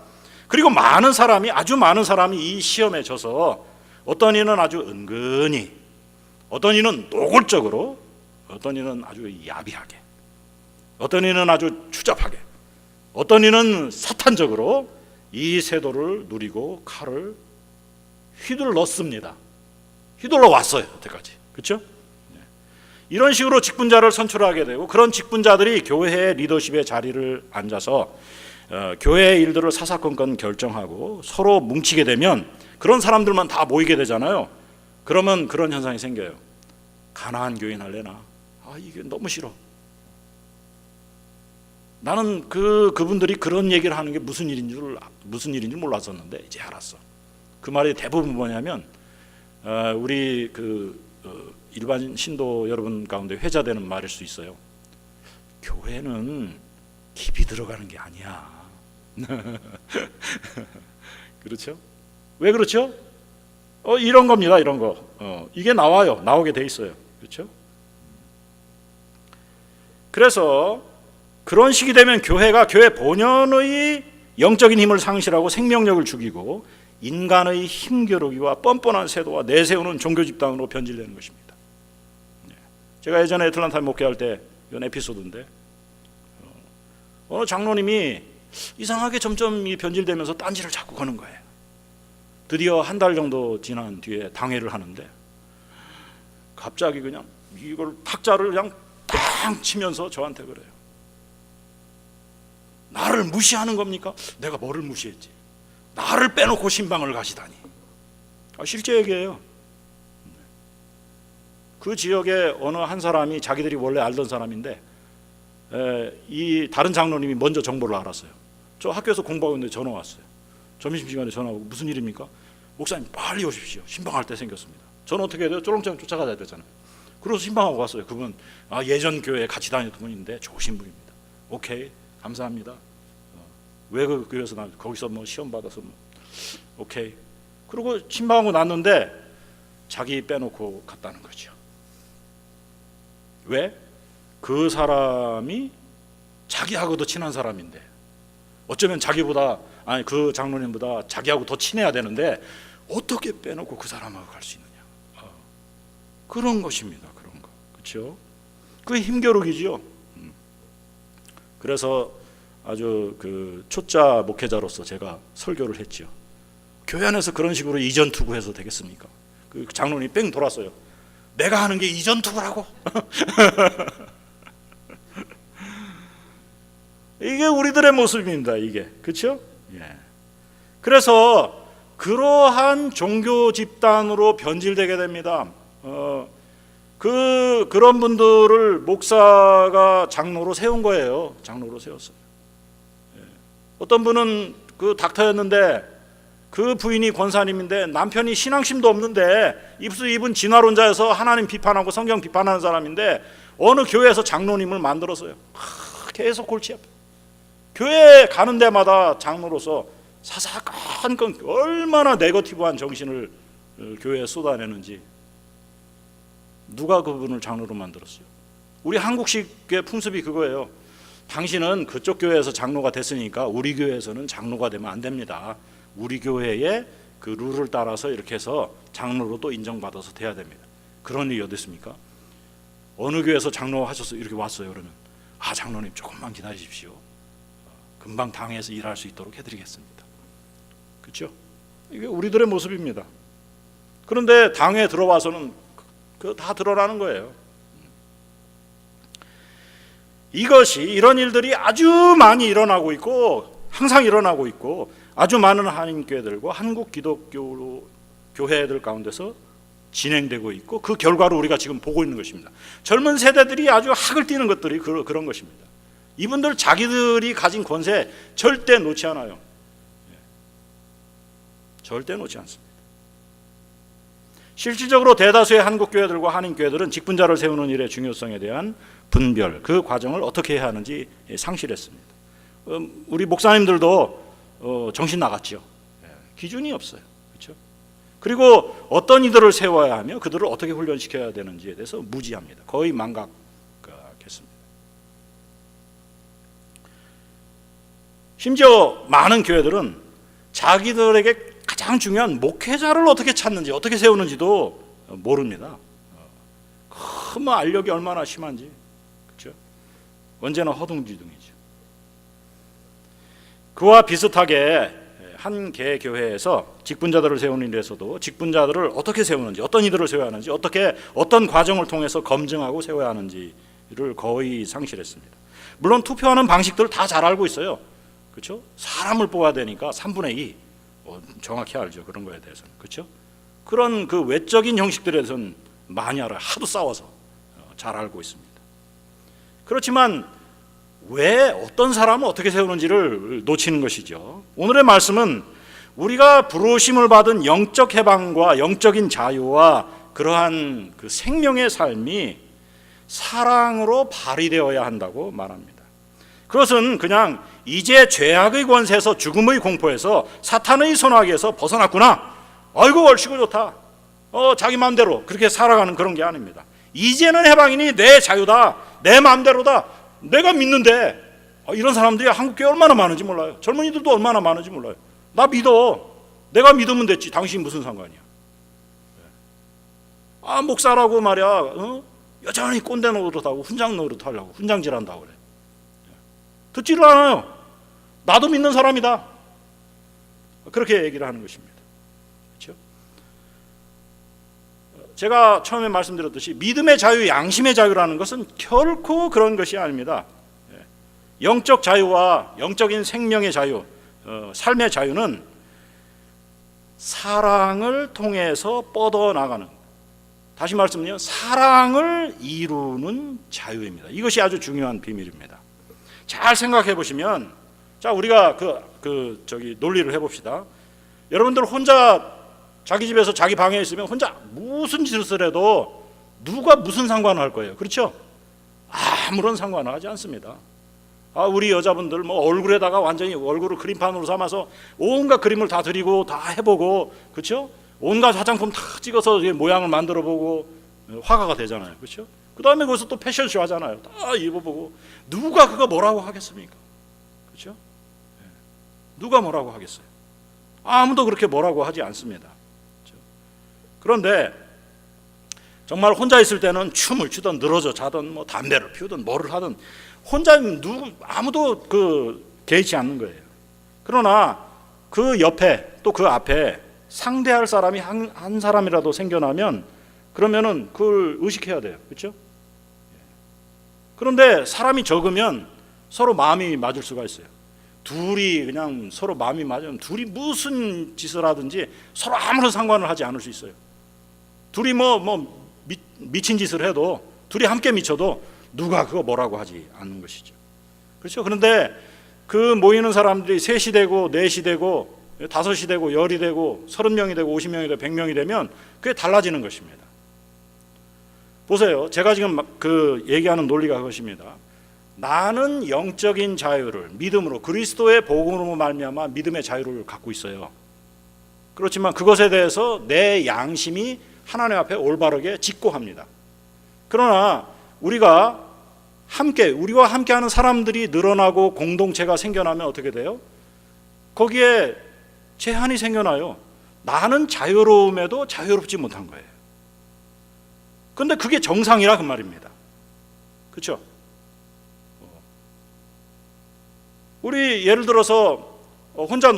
그리고 아주 많은 사람이 이 시험에 져서 어떤 이는 아주 은근히, 어떤 이는 노골적으로, 어떤 이는 아주 야비하게, 어떤 이는 아주 추잡하게, 어떤 이는 사탄적으로 이 세도를 누리고 칼을 휘둘렀습니다. 휘둘러 왔어요. 여태까지. 그렇죠? 이런 식으로 직분자를 선출하게 되고, 그런 직분자들이 교회의 리더십의 자리를 앉아서 교회의 일들을 사사건건 결정하고 서로 뭉치게 되면 그런 사람들만 다 모이게 되잖아요. 그러면 그런 현상이 생겨요. 가나안 교인 할래나? 이게 너무 싫어. 나는 그분들이 그런 얘기를 하는 게 무슨 일인 줄 몰랐었는데 이제 알았어. 그 말이 대부분 뭐냐면, 우리 일반 신도 여러분 가운데 회자되는 말일 수 있어요. 교회는 깊이 들어가는 게 아니야. 그렇죠? 왜 그렇죠? 이런 겁니다. 이런 거. 이게 나오게 돼 있어요. 그렇죠? 그래서 그런 식이 되면 교회 본연의 영적인 힘을 상실하고 생명력을 죽이고 인간의 힘겨루기와 뻔뻔한 세도와 내세우는 종교 집단으로 변질되는 것입니다. 제가 예전에 애틀란타에 목회할 때 이건 에피소드인데, 어느 장로님이 이상하게 점점 변질되면서 딴지를 자꾸 거는 거예요. 드디어 한 달 정도 지난 뒤에 당회를 하는데 갑자기 그냥 이걸 탁자를 그냥 팡 치면서 저한테 그래요. 나를 무시하는 겁니까? 내가 뭐를 무시했지? 나를 빼놓고 신방을 가시다니. 실제 얘기예요. 그 지역에 어느 한 사람이 자기들이 원래 알던 사람인데, 이 다른 장로님이 먼저 정보를 알았어요. 저 학교에서 공부하고 있는데 전화 왔어요. 점심시간에 전화 오고, 무슨 일입니까? 목사님 빨리 오십시오. 신방할 때 생겼습니다. 저는 어떻게 해야 돼요? 쫄렁쫄렁 쫓아가야 되잖아요. 그래서 신방하고 갔어요. 그분 예전 교회에 같이 다녔던 분인데 좋으신 분입니다. 오케이, 감사합니다. 왜 그 교회에서 거기서 시험 받아서 오케이. 그리고 신방하고 났는데 자기 빼놓고 갔다는 거죠. 왜? 그 사람이 자기하고도 친한 사람인데, 어쩌면 그 장로님보다 자기하고 더 친해야 되는데 어떻게 빼놓고 그 사람하고 갈 수 있느냐. 그런 것입니다. 그런 거. 그렇죠? 그게 힘겨루기죠. 그래서 아주 그 초짜 목회자로서 제가 설교를 했죠. 교회 안에서 그런 식으로 이전 투구해서 되겠습니까? 그 장로님이 뺑 돌았어요. 내가 하는 게 이전 투구라고. 이게 우리들의 모습입니다. 이게 그렇죠? 예. 그래서 그러한 종교 집단으로 변질되게 됩니다. 그런 분들을 목사가 장로로 세운 거예요. 장로로 세웠어요. 예. 어떤 분은 그 닥터였는데 그 부인이 권사님인데 남편이 신앙심도 없는데 입수 입은 진화론자여서 하나님 비판하고 성경 비판하는 사람인데 어느 교회에서 장로님을 만들었어요. 계속 골치 아파. 교회 가는 데마다 장로로서 사사건건 얼마나 네거티브한 정신을 교회에 쏟아내는지. 누가 그분을 장로로 만들었어요? 우리 한국식의 풍습이 그거예요. 당신은 그쪽 교회에서 장로가 됐으니까 우리 교회에서는 장로가 되면 안 됩니다. 우리 교회의 그 룰을 따라서 이렇게 해서 장로로 또 인정받아서 돼야 됩니다. 그런 일이 어디 있습니까? 어느 교회에서 장로 하셔서 이렇게 왔어요. 그러면 장로님 조금만 기다리십시오. 금방 당에서 일할 수 있도록 해드리겠습니다. 그렇죠? 이게 우리들의 모습입니다. 그런데 당에 들어와서는 그거 다 드러나는 거예요. 이것이 이런 일들이 아주 많이 일어나고 있고 항상 일어나고 있고 아주 많은 한인교회들과 한국 기독교 교회들 가운데서 진행되고 있고 그 결과로 우리가 지금 보고 있는 것입니다. 젊은 세대들이 아주 학을 띠는 것들이 그런 것입니다. 이분들 자기들이 가진 권세 절대 놓지 않아요. 절대 놓지 않습니다. 실질적으로 대다수의 한국 교회들과 한인 교회들은 직분자를 세우는 일의 중요성에 대한 분별, 그 과정을 어떻게 해야 하는지 상실했습니다. 우리 목사님들도 정신 나갔죠. 기준이 없어요. 그렇죠? 그리고 어떤 이들을 세워야 하며 그들을 어떻게 훈련시켜야 되는지에 대해서 무지합니다. 거의 망각했습니다. 심지어 많은 교회들은 자기들에게 가장 중요한 목회자를 어떻게 찾는지 어떻게 세우는지도 모릅니다. 그 알력이 얼마나 심한지. 그렇죠? 언제나 허둥지둥이죠. 그와 비슷하게 한 개 교회에서 직분자들을 세우는 일에서도 직분자들을 어떻게 세우는지 어떤 이들을 세워야 하는지 어떤 과정을 통해서 검증하고 세워야 하는지를 거의 상실했습니다. 물론 투표하는 방식들을 다 잘 알고 있어요. 그렇죠? 사람을 뽑아야 되니까 3분의 2 정확히 알죠. 그런 거에 대해서는. 그렇죠? 그런 그 외적인 형식들에 대해서는 많이 알아요. 하도 싸워서 잘 알고 있습니다. 그렇지만 왜 어떤 사람을 어떻게 세우는지를 놓치는 것이죠. 오늘의 말씀은 우리가 부르심을 받은 영적 해방과 영적인 자유와 그러한 그 생명의 삶이 사랑으로 발휘되어야 한다고 말합니다. 그것은 그냥 이제 죄악의 권세에서 죽음의 공포에서 사탄의 손아귀에서 벗어났구나. 아이고 얼씨구 좋다. 자기 마음대로 그렇게 살아가는 그런 게 아닙니다. 이제는 해방이니 내 자유다. 내 마음대로다. 내가 믿는데 이런 사람들이 한국교회 얼마나 많은지 몰라요. 젊은이들도 얼마나 많은지 몰라요. 나 믿어. 내가 믿으면 됐지. 당신이 무슨 상관이야. 목사라고 말이야. 여전히 꼰대 노릇하고 훈장 노릇하려고 훈장질한다고 그래. 듣지를 않아요. 나도 믿는 사람이다. 그렇게 얘기를 하는 것입니다. 그렇죠? 제가 처음에 말씀드렸듯이 믿음의 자유, 양심의 자유라는 것은 결코 그런 것이 아닙니다. 영적 자유와 영적인 생명의 자유, 삶의 자유는 사랑을 통해서 뻗어나가는, 다시 말씀드리면 사랑을 이루는 자유입니다. 이것이 아주 중요한 비밀입니다. 잘 생각해 보시면, 자 우리가 논리를 해봅시다. 여러분들 혼자 자기 집에서 자기 방에 있으면 혼자 무슨 짓을 해도 누가 무슨 상관을 할 거예요. 그렇죠? 아무런 상관을 하지 않습니다. 우리 여자분들 얼굴에다가 완전히 얼굴을 그림판으로 삼아서 온갖 그림을 다 드리고 다 해보고, 그렇죠? 온갖 화장품 다 찍어서 모양을 만들어보고 화가가 되잖아요. 그렇죠? 그 다음에 거기서 또 패션쇼 하잖아요. 다 입어보고. 누가 그거 뭐라고 하겠습니까? 그렇죠? 누가 뭐라고 하겠어요? 아무도 그렇게 뭐라고 하지 않습니다. 그렇죠? 그런데 정말 혼자 있을 때는 춤을 추든 늘어져 자든 뭐 담배를 피우든 뭐를 하든 혼자 아무도 개의치 않는 거예요. 그러나 그 옆에 또 그 앞에 상대할 사람이 한 사람이라도 생겨나면 그러면은 그걸 의식해야 돼요. 그렇죠? 그런데 사람이 적으면 서로 마음이 맞을 수가 있어요. 둘이 그냥 서로 마음이 맞으면 둘이 무슨 짓을 하든지 서로 아무런 상관을 하지 않을 수 있어요. 둘이 미친 짓을 해도 둘이 함께 미쳐도 누가 그거 뭐라고 하지 않는 것이죠. 그렇죠? 그런데 그 모이는 사람들이 셋이 되고 넷이 되고 다섯이 되고 열이 되고 30명이 되고 50명이 되고 100명이 되면 그게 달라지는 것입니다. 보세요. 제가 지금 얘기하는 논리가 그것입니다. 나는 영적인 자유를 믿음으로 그리스도의 복음으로 말미암아 믿음의 자유를 갖고 있어요. 그렇지만 그것에 대해서 내 양심이 하나님 앞에 올바르게 직고합니다. 그러나 우리와 함께하는 사람들이 늘어나고 공동체가 생겨나면 어떻게 돼요? 거기에 제한이 생겨나요. 나는 자유로움에도 자유롭지 못한 거예요. 그런데 그게 정상이라 그 말입니다. 그렇죠? 우리 예를 들어서 혼자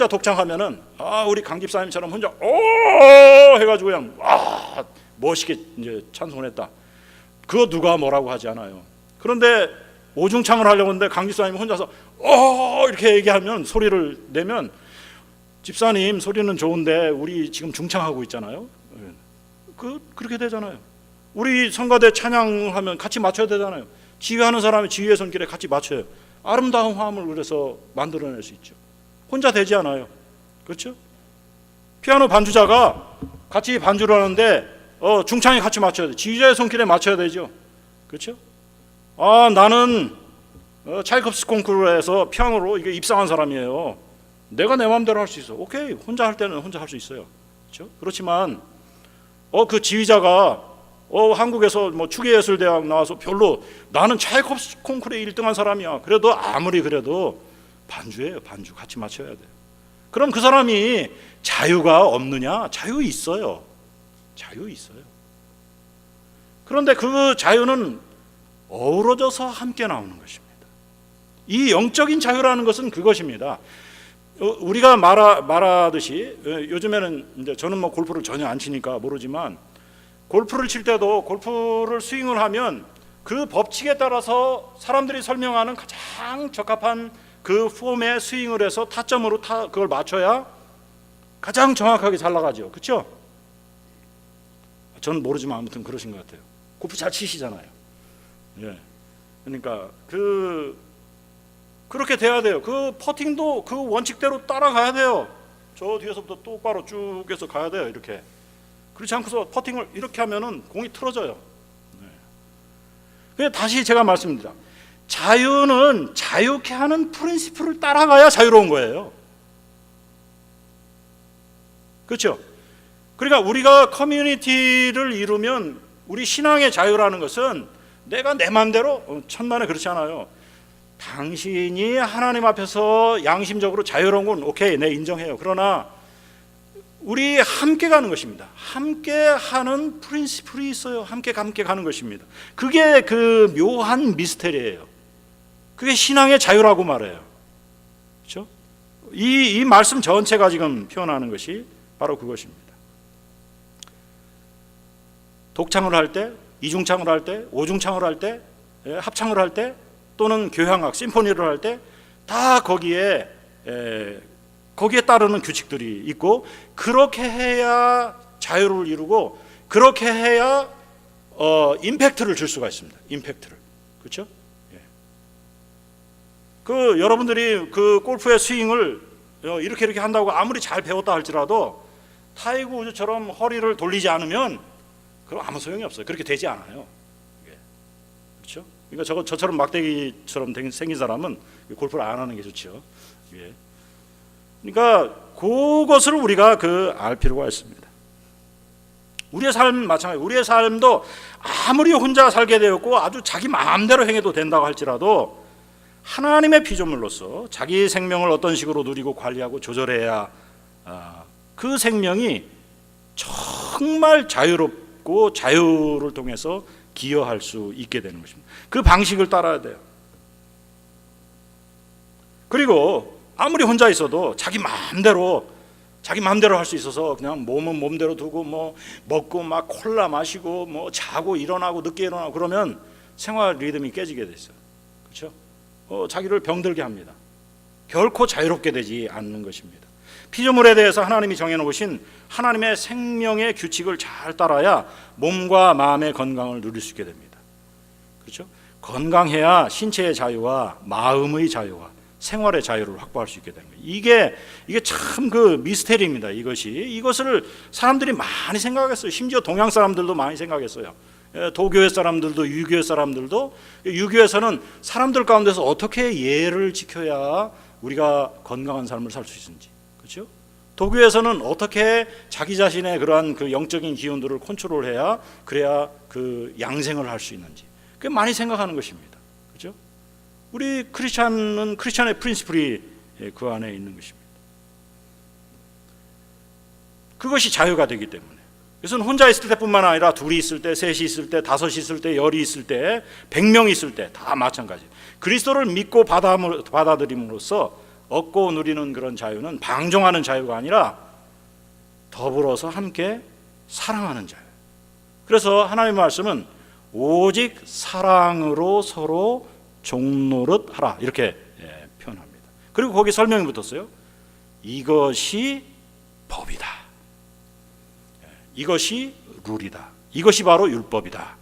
독창하면은 우리 강 집사님처럼 혼자 해가지고 그냥 멋있게 이제 찬송했다. 그거 누가 뭐라고 하지 않아요. 그런데 오중창을 하려고 하는데 강 집사님이 혼자서 이렇게 얘기하면 소리를 내면 집사님 소리는 좋은데 우리 지금 중창하고 있잖아요. 그렇게 되잖아요. 우리 성가대 찬양하면 같이 맞춰야 되잖아요. 지휘하는 사람이 지휘의 손길에 같이 맞춰요. 아름다운 화음을 그래서 만들어낼 수 있죠. 혼자 되지 않아요. 그렇죠? 피아노 반주자가 같이 반주를 하는데 중창이 같이 맞춰야 돼. 지휘자의 손길에 맞춰야 되죠. 그렇죠? 나는 차이콥스키 콩쿠르에서 피아노로 이게 입상한 사람이에요. 내가 내 마음대로 할 수 있어. 오케이. 혼자 할 때는 혼자 할 수 있어요. 그렇죠? 그렇지만 그 지휘자가 한국에서 추계예술대학 나와서 별로 나는 차이콥스키 콩쿠르에 1등한 사람이야. 그래도 아무리 그래도 반주예요. 반주 같이 맞춰야 돼요. 그럼 그 사람이 자유가 없느냐? 자유 있어요. 자유 있어요. 그런데 그 자유는 어우러져서 함께 나오는 것입니다. 이 영적인 자유라는 것은 그것입니다. 우리가 말하듯이 요즘에는 이제 저는 골프를 전혀 안 치니까 모르지만 골프를 칠 때도 골프를 스윙을 하면 그 법칙에 따라서 사람들이 설명하는 가장 적합한 그 폼의 스윙을 해서 타점으로 그걸 맞춰야 가장 정확하게 잘 나가죠. 그렇죠? 저는 모르지만 아무튼 그러신 것 같아요. 골프 잘 치시잖아요. 예. 그러니까 그렇게 돼야 돼요. 그 퍼팅도 그 원칙대로 따라가야 돼요. 저 뒤에서부터 똑바로 쭉 해서 가야 돼요. 이렇게. 그렇지 않고서 퍼팅을 이렇게 하면은 공이 틀어져요. 네. 다시 제가 말씀드립니다. 자유는 자유케 하는 프린시플을 따라가야 자유로운 거예요. 그렇죠? 그러니까 우리가 커뮤니티를 이루면 우리 신앙의 자유라는 것은 내가 내 마음대로 천만에 그렇지 않아요. 당신이 하나님 앞에서 양심적으로 자유로운 건 오케이, 내 인정해요. 그러나 우리 함께 가는 것입니다. 함께 하는 프린시플이 있어요. 함께 가는 것입니다. 그게 그 묘한 미스테리예요. 그게 신앙의 자유라고 말해요. 그렇죠? 이 말씀 전체가 지금 표현하는 것이 바로 그것입니다. 독창을 할 때, 이중창을 할 때, 오중창을 할 때, 합창을 할 때, 또는 교향악, 심포니를 할 때 다 거기에 따르는 규칙들이 있고 그렇게 해야 자유를 이루고 그렇게 해야 임팩트를 줄 수가 있습니다. 임팩트를. 그렇죠? 예. 여러분들이 그 골프의 스윙을 이렇게 한다고 아무리 잘 배웠다 할지라도 타이거 우즈처럼 허리를 돌리지 않으면 그럼 아무 소용이 없어요. 그렇게 되지 않아요. 그렇죠? 그러니까 저처럼 막대기처럼 생긴 사람은 골프를 안 하는 게 좋죠. 예. 그러니까 그것을 우리가 알 필요가 있습니다. 우리의 삶 마찬가지. 우리의 삶도 아무리 혼자 살게 되었고 아주 자기 마음대로 행해도 된다고 할지라도 하나님의 피조물로서 자기 생명을 어떤 식으로 누리고 관리하고 조절해야 그 생명이 정말 있고 자유를 통해서 기여할 수 있게 되는 것입니다. 그 방식을 따라야 돼요. 그리고 아무리 혼자 있어도 자기 마음대로 할 수 있어서 그냥 몸은 몸대로 두고 뭐 먹고 막 콜라 마시고 뭐 자고 일어나고 늦게 일어나고 그러면 생활 리듬이 깨지게 돼 있어요. 그렇죠? 자기를 병들게 합니다. 결코 자유롭게 되지 않는 것입니다. 피조물에 대해서 하나님이 정해놓으신 하나님의 생명의 규칙을 잘 따라야 몸과 마음의 건강을 누릴 수 있게 됩니다. 그렇죠? 건강해야 신체의 자유와 마음의 자유와 생활의 자유를 확보할 수 있게 되는 거예요. 이게 참 그 미스테리입니다. 이것을 사람들이 많이 생각했어요. 심지어 동양 사람들도 많이 생각했어요. 도교회 사람들도 유교회 사람들도 유교에서는 사람들 가운데서 어떻게 예를 지켜야 우리가 건강한 삶을 살 수 있는지, 그렇죠? 도교에서는 어떻게 자기 자신의 그러한 그 영적인 기운들을 컨트롤해야 그래야 그 양생을 할 수 있는지 그 많이 생각하는 것입니다. 그렇죠? 우리 크리스찬은 크리스찬의 프린시플이 그 안에 있는 것입니다. 그것이 자유가 되기 때문에. 그래서 혼자 있을 때뿐만 아니라 둘이 있을 때, 셋이 있을 때, 다섯이 있을 때, 열이 있을 때, 100명이 있을 때 다 마찬가지. 그리스도를 믿고 받아들임으로써 얻고 누리는 그런 자유는 방종하는 자유가 아니라 더불어서 함께 사랑하는 자유. 그래서 하나님의 말씀은 오직 사랑으로 서로 종노릇 하라 이렇게 표현합니다. 그리고 거기 설명이 붙었어요. 이것이 법이다. 이것이 룰이다. 이것이 바로 율법이다.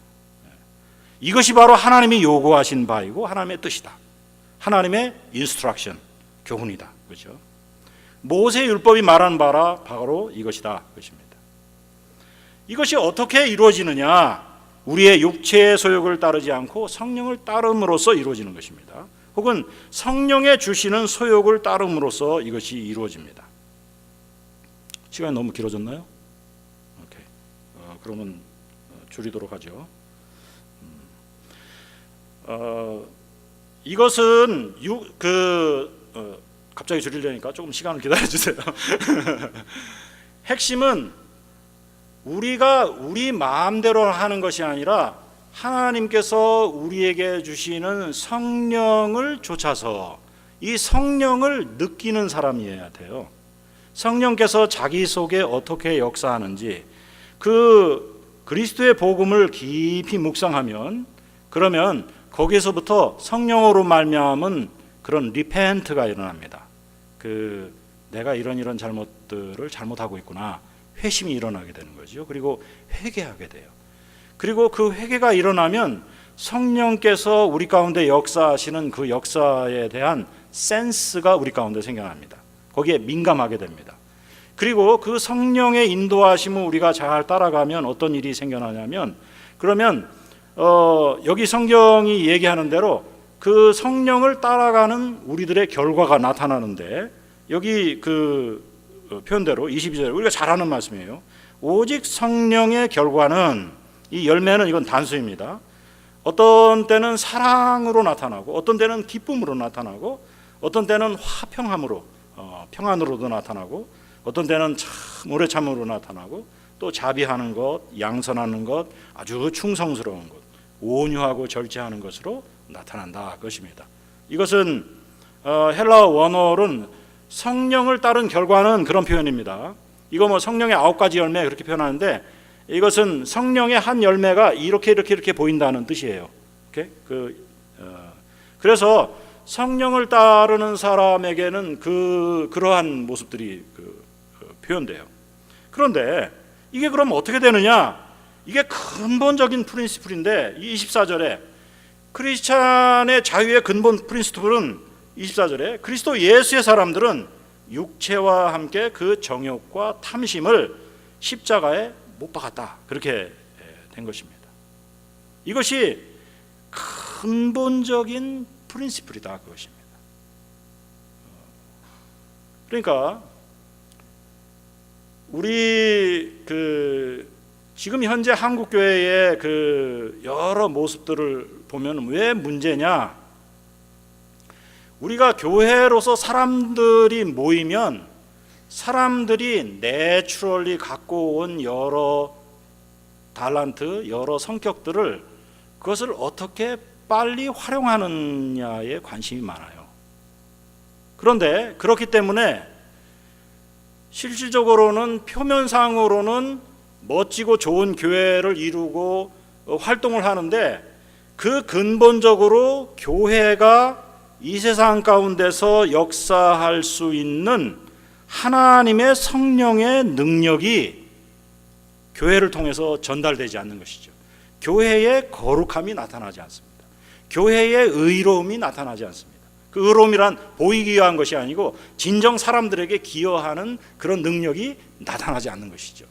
이것이 바로 하나님이 요구하신 바이고 하나님의 뜻이다. 하나님의 인스트럭션, 교훈이다. 그렇죠? 모세 율법이 말한 바라 바로 이것이다. 그것입니다. 이것이 어떻게 이루어지느냐? 우리의 육체의 소욕을 따르지 않고 성령을 따름으로써 이루어지는 것입니다. 혹은 성령의 주시는 소욕을 따름으로써 이것이 이루어집니다. 시간이 너무 길어졌나요? 오케이. 그러면 줄이도록 하죠. 이것은 갑자기 줄이려니까 조금 시간을 기다려 주세요. 핵심은 우리가 우리 마음대로 하는 것이 아니라 하나님께서 우리에게 주시는 성령을 좇아서 이 성령을 느끼는 사람이어야 돼요. 성령께서 자기 속에 어떻게 역사하는지 그 그리스도의 복음을 깊이 묵상하면 그러면 거기에서부터 성령으로 말미암은 그런 리펜트가 일어납니다. 내가 이런 잘못들을 잘못하고 있구나. 회심이 일어나게 되는 거죠. 그리고 회개하게 돼요. 그리고 그 회개가 일어나면 성령께서 우리 가운데 역사하시는 그 역사에 대한 센스가 우리 가운데 생겨납니다. 거기에 민감하게 됩니다. 그리고 그 성령의 인도하심을 우리가 잘 따라가면 어떤 일이 생겨나냐면 그러면 여기 성경이 얘기하는 대로 그 성령을 따라가는 우리들의 결과가 나타나는데 여기 그 표현대로 22절에 우리가 잘 아는 말씀이에요. 오직 성령의 결과는 이 열매는 이건 단수입니다. 어떤 때는 사랑으로 나타나고 어떤 때는 기쁨으로 나타나고 어떤 때는 화평함으로 평안으로도 나타나고 어떤 때는 참 오래 참으로 나타나고 또 자비하는 것, 양선하는 것, 아주 충성스러운 것, 온유하고 절제하는 것으로 나타난다 것입니다. 이것은 헬라어 원어로는 성령을 따른 결과는 그런 표현입니다. 이거 뭐 성령의 9가지 열매 그렇게 표현하는데 이것은 성령의 한 열매가 이렇게 보인다는 뜻이에요. 그래서 성령을 따르는 사람에게는 그러한 모습들이 표현돼요. 그런데 이게 그럼 어떻게 되느냐? 이게 근본적인 프린시플인데 24절에 크리스찬의 자유의 근본 프린시플은 24절에 그리스도 예수의 사람들은 육체와 함께 그 정욕과 탐심을 십자가에 못 박았다. 그렇게 된 것입니다. 이것이 근본적인 프린시플이다. 그것입니다. 그러니까 우리 지금 현재 한국 교회의 여러 모습들을 보면 왜 문제냐? 우리가 교회로서 사람들이 모이면 사람들이 내추럴리 갖고 온 여러 달란트, 여러 성격들을 그것을 어떻게 빨리 활용하느냐에 관심이 많아요. 그런데 그렇기 때문에 실질적으로는 표면상으로는 멋지고 좋은 교회를 이루고 활동을 하는데 그 근본적으로 교회가 이 세상 가운데서 역사할 수 있는 하나님의 성령의 능력이 교회를 통해서 전달되지 않는 것이죠. 교회의 거룩함이 나타나지 않습니다. 교회의 의로움이 나타나지 않습니다. 그 의로움이란 보이기 위한 것이 아니고 진정 사람들에게 기여하는 그런 능력이 나타나지 않는 것이죠.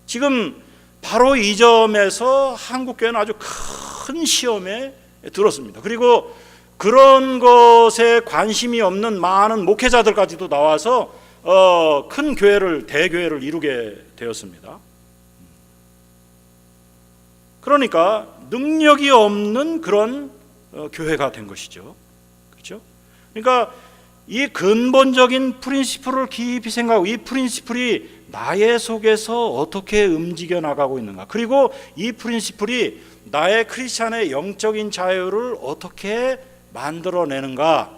지금 바로 이 점에서 한국교회는 아주 큰 시험에 들었습니다. 그리고 그런 것에 관심이 없는 많은 목회자들까지도 나와서 큰 교회를, 대교회를 이루게 되었습니다. 그러니까 능력이 없는 그런 교회가 된 것이죠. 그렇죠? 그러니까 이 근본적인 프린시플을 깊이 생각하고 이 프린시플이 나의 속에서 어떻게 움직여 나가고 있는가, 그리고 이 프린시플이 나의 크리스찬의 영적인 자유를 어떻게 만들어내는가.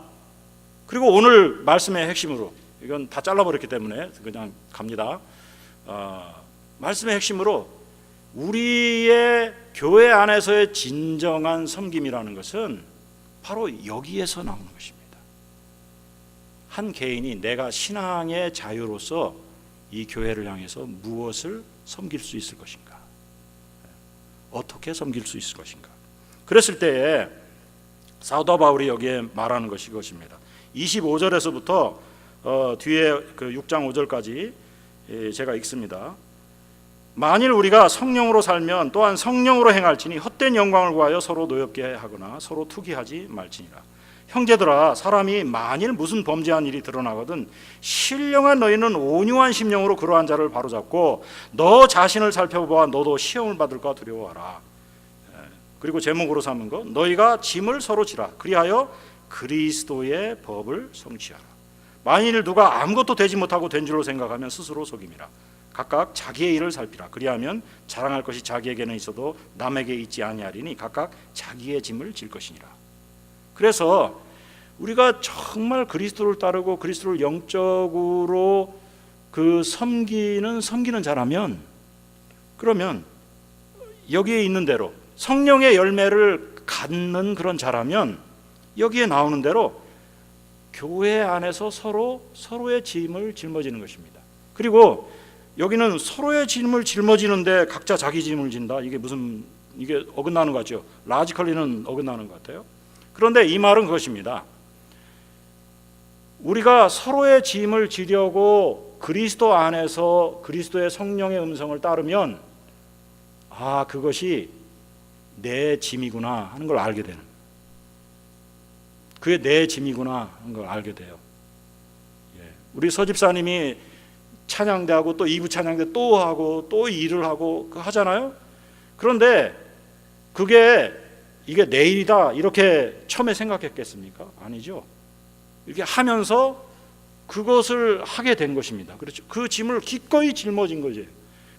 그리고 오늘 말씀의 핵심으로, 이건 다 잘라버렸기 때문에 그냥 갑니다. 말씀의 핵심으로 우리의 교회 안에서의 진정한 섬김이라는 것은 바로 여기에서 나오는 것입니다. 한 개인이 내가 신앙의 자유로서 이 교회를 향해서 무엇을 섬길 수 있을 것인가, 어떻게 섬길 수 있을 것인가. 그랬을 때에 사도 바울이 여기에 말하는 것이 이것입니다. 25절에서부터 뒤에 그 6장 5절까지 제가 읽습니다. 만일 우리가 성령으로 살면 또한 성령으로 행할지니 헛된 영광을 구하여 서로 노엽게 하거나 서로 투기하지 말지니라. 형제들아, 사람이 만일 무슨 범죄한 일이 드러나거든 신령한 너희는 온유한 심령으로 그러한 자를 바로잡고 너 자신을 살펴보아 너도 시험을 받을까 두려워하라. 그리고 제목으로 삼은 것, 너희가 짐을 서로 지라. 그리하여 그리스도의 법을 성취하라. 만일 누가 아무것도 되지 못하고 된 줄로 생각하면 스스로 속임이라. 각각 자기의 일을 살피라. 그리하면 자랑할 것이 자기에게는 있어도 남에게 있지 아니하리니 각각 자기의 짐을 질 것이니라. 그래서 우리가 정말 그리스도를 따르고 그리스도를 영적으로 섬기는 자라면, 그러면 여기에 있는 대로 성령의 열매를 갖는 그런 자라면 여기에 나오는 대로 교회 안에서 서로의 짐을 짊어지는 것입니다. 그리고 여기는 서로의 짐을 짊어지는데 각자 자기 짐을 진다. 이게 어긋나는 것 같죠? 라지컬리는 어긋나는 것 같아요. 그런데 이 말은 그것입니다. 우리가 서로의 짐을 지려고 그리스도 안에서 그리스도의 성령의 음성을 따르면 그것이 내 짐이구나 하는 걸 알게 되는, 그게 내 짐이구나 하는 걸 알게 돼요. 우리 서집사님이 찬양대하고 또 2부 찬양대 또 하고 또 일을 하고 하잖아요. 그런데 이게 내 일이다 이렇게 처음에 생각했겠습니까? 아니죠. 이렇게 하면서 그것을 하게 된 것입니다. 그렇죠. 그 짐을 기꺼이 짊어진 거죠.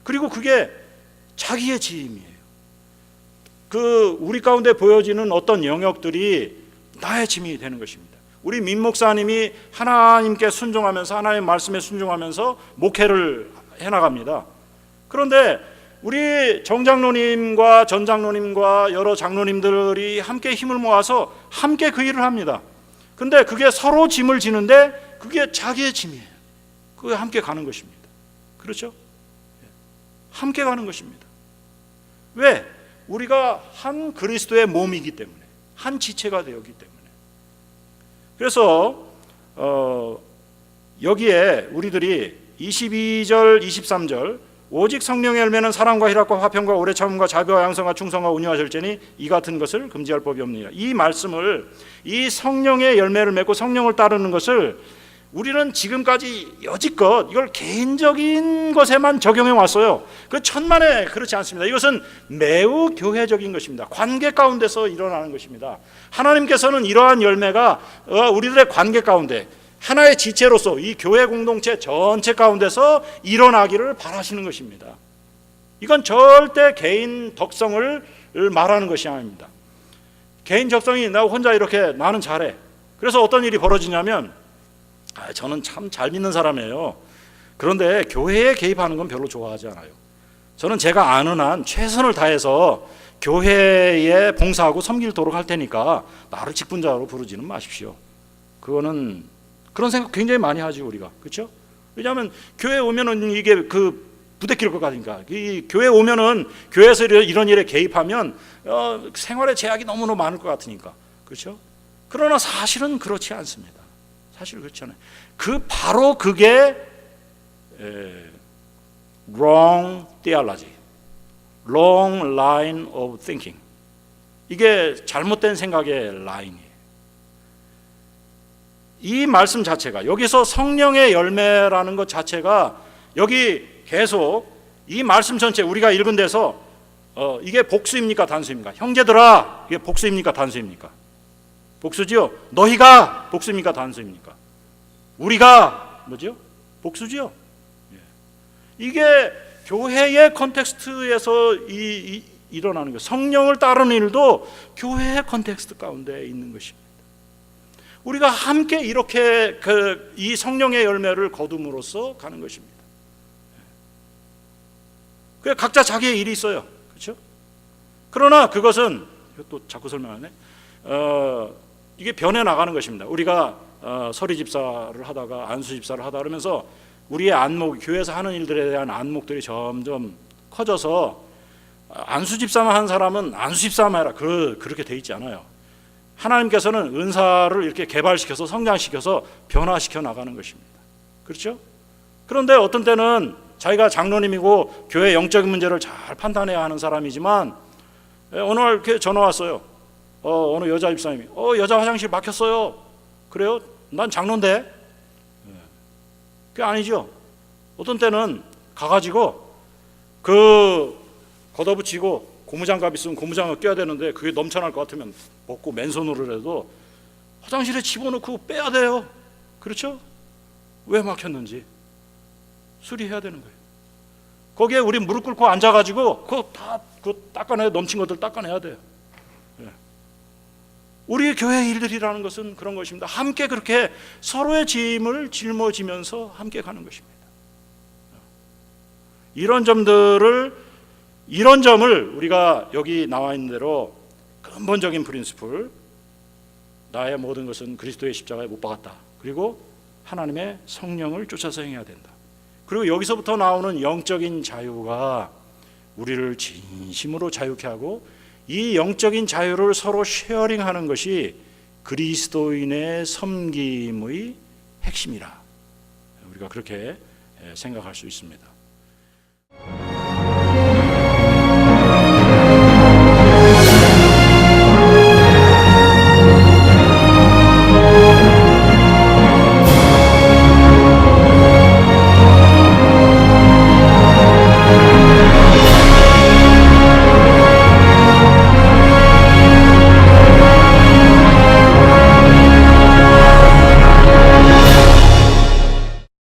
그리고 그게 자기의 짐이에요. 우리 가운데 보여지는 어떤 영역들이 나의 짐이 되는 것입니다. 우리 민 목사님이 하나님께 순종하면서, 하나님의 말씀에 순종하면서 목회를 해나갑니다. 그런데 우리 정장로님과 전장로님과 여러 장로님들이 함께 힘을 모아서 함께 그 일을 합니다. 근데 그게 서로 짐을 지는데 그게 자기의 짐이에요. 그게 함께 가는 것입니다. 그렇죠? 함께 가는 것입니다. 왜? 우리가 한 그리스도의 몸이기 때문에, 한 지체가 되었기 때문에. 그래서 여기에 우리들이 22절 23절 오직 성령의 열매는 사랑과 희락과 화평과 오래 참음과 자비와 양성과 충성과 온유하실지니 이 같은 것을 금지할 법이 없느니라. 이 말씀을, 이 성령의 열매를 맺고 성령을 따르는 것을 우리는 지금까지 여지껏 이걸 개인적인 것에만 적용해 왔어요. 그 천만에 그렇지 않습니다. 이것은 매우 교회적인 것입니다. 관계 가운데서 일어나는 것입니다. 하나님께서는 이러한 열매가 우리들의 관계 가운데 하나의 지체로서 이 교회 공동체 전체 가운데서 일어나기를 바라시는 것입니다. 이건 절대 개인 덕성을 말하는 것이 아닙니다. 개인 적성이 나 혼자 이렇게 나는 잘해. 그래서 어떤 일이 벌어지냐면 저는 참 잘 믿는 사람이에요. 그런데 교회에 개입하는 건 별로 좋아하지 않아요. 저는 제가 아는 한 최선을 다해서 교회에 봉사하고 섬기도록 할 테니까 나를 직분자로 부르지는 마십시오. 그거는 그런 생각 굉장히 많이 하지 우리가. 그렇죠? 왜냐하면 교회 오면은 이게 그 부대낄 것 같으니까. 이 교회 오면은 교회에서 이런 일에 개입하면 생활에 제약이 너무너무 많을 것 같으니까. 그렇죠? 그러나 사실은 그렇지 않습니다. 사실 그렇지 않아요. 바로 그게 wrong theology, wrong line of thinking. 이게 잘못된 생각의 라인이에요. 이 말씀 자체가 여기서 성령의 열매라는 것 자체가 여기 계속 이 말씀 전체 우리가 읽은 데서 이게 복수입니까 단수입니까? 형제들아, 이게 복수입니까 단수입니까? 복수지요. 너희가 복수입니까 단수입니까? 우리가 뭐죠? 복수지요. 이게 교회의 컨텍스트에서 일어나는 거예요. 성령을 따르는 일도 교회의 컨텍스트 가운데 있는 것입니다. 우리가 함께 이렇게 이 성령의 열매를 거둠으로써 가는 것입니다. 그 각자 자기의 일이 있어요. 그렇죠? 그러나 그것은 또 자꾸 설명하네. 이게 변해 나가는 것입니다. 우리가 서리 집사를 하다가 안수 집사를 하다 그러면서 우리의 안목, 교회에서 하는 일들에 대한 안목들이 점점 커져서 안수 집사만 하는 사람은 안수 집사만 해라. 그렇게 돼 있지 않아요. 하나님께서는 은사를 이렇게 개발시켜서 성장시켜서 변화시켜 나가는 것입니다. 그렇죠? 그런데 어떤 때는 자기가 장로님이고 교회 영적인 문제를 잘 판단해야 하는 사람이지만 어느 날 이렇게 전화 왔어요. 어느 여자 집사님이 여자 화장실 막혔어요. 그래요? 난 장로인데. 그게 아니죠. 어떤 때는 가가지고 걷어붙이고 고무장갑 있으면 고무장갑 껴야 되는데 그게 넘쳐날 것 같으면 벗고 맨손으로라도 화장실에 집어넣고 빼야 돼요. 그렇죠? 왜 막혔는지 수리해야 되는 거예요. 거기에 우리 무릎 꿇고 앉아가지고 그거 닦아내야, 넘친 것들 닦아내야 돼요. 우리 교회 일들이라는 것은 그런 것입니다. 함께 그렇게 서로의 짐을 짊어지면서 함께 가는 것입니다. 이런 점을 우리가 여기 나와 있는 대로 근본적인 프린시플, 나의 모든 것은 그리스도의 십자가에 못 박았다. 그리고 하나님의 성령을 쫓아서 행해야 된다. 그리고 여기서부터 나오는 영적인 자유가 우리를 진심으로 자유케 하고 이 영적인 자유를 서로 쉐어링하는 것이 그리스도인의 섬김의 핵심이라 우리가 그렇게 생각할 수 있습니다.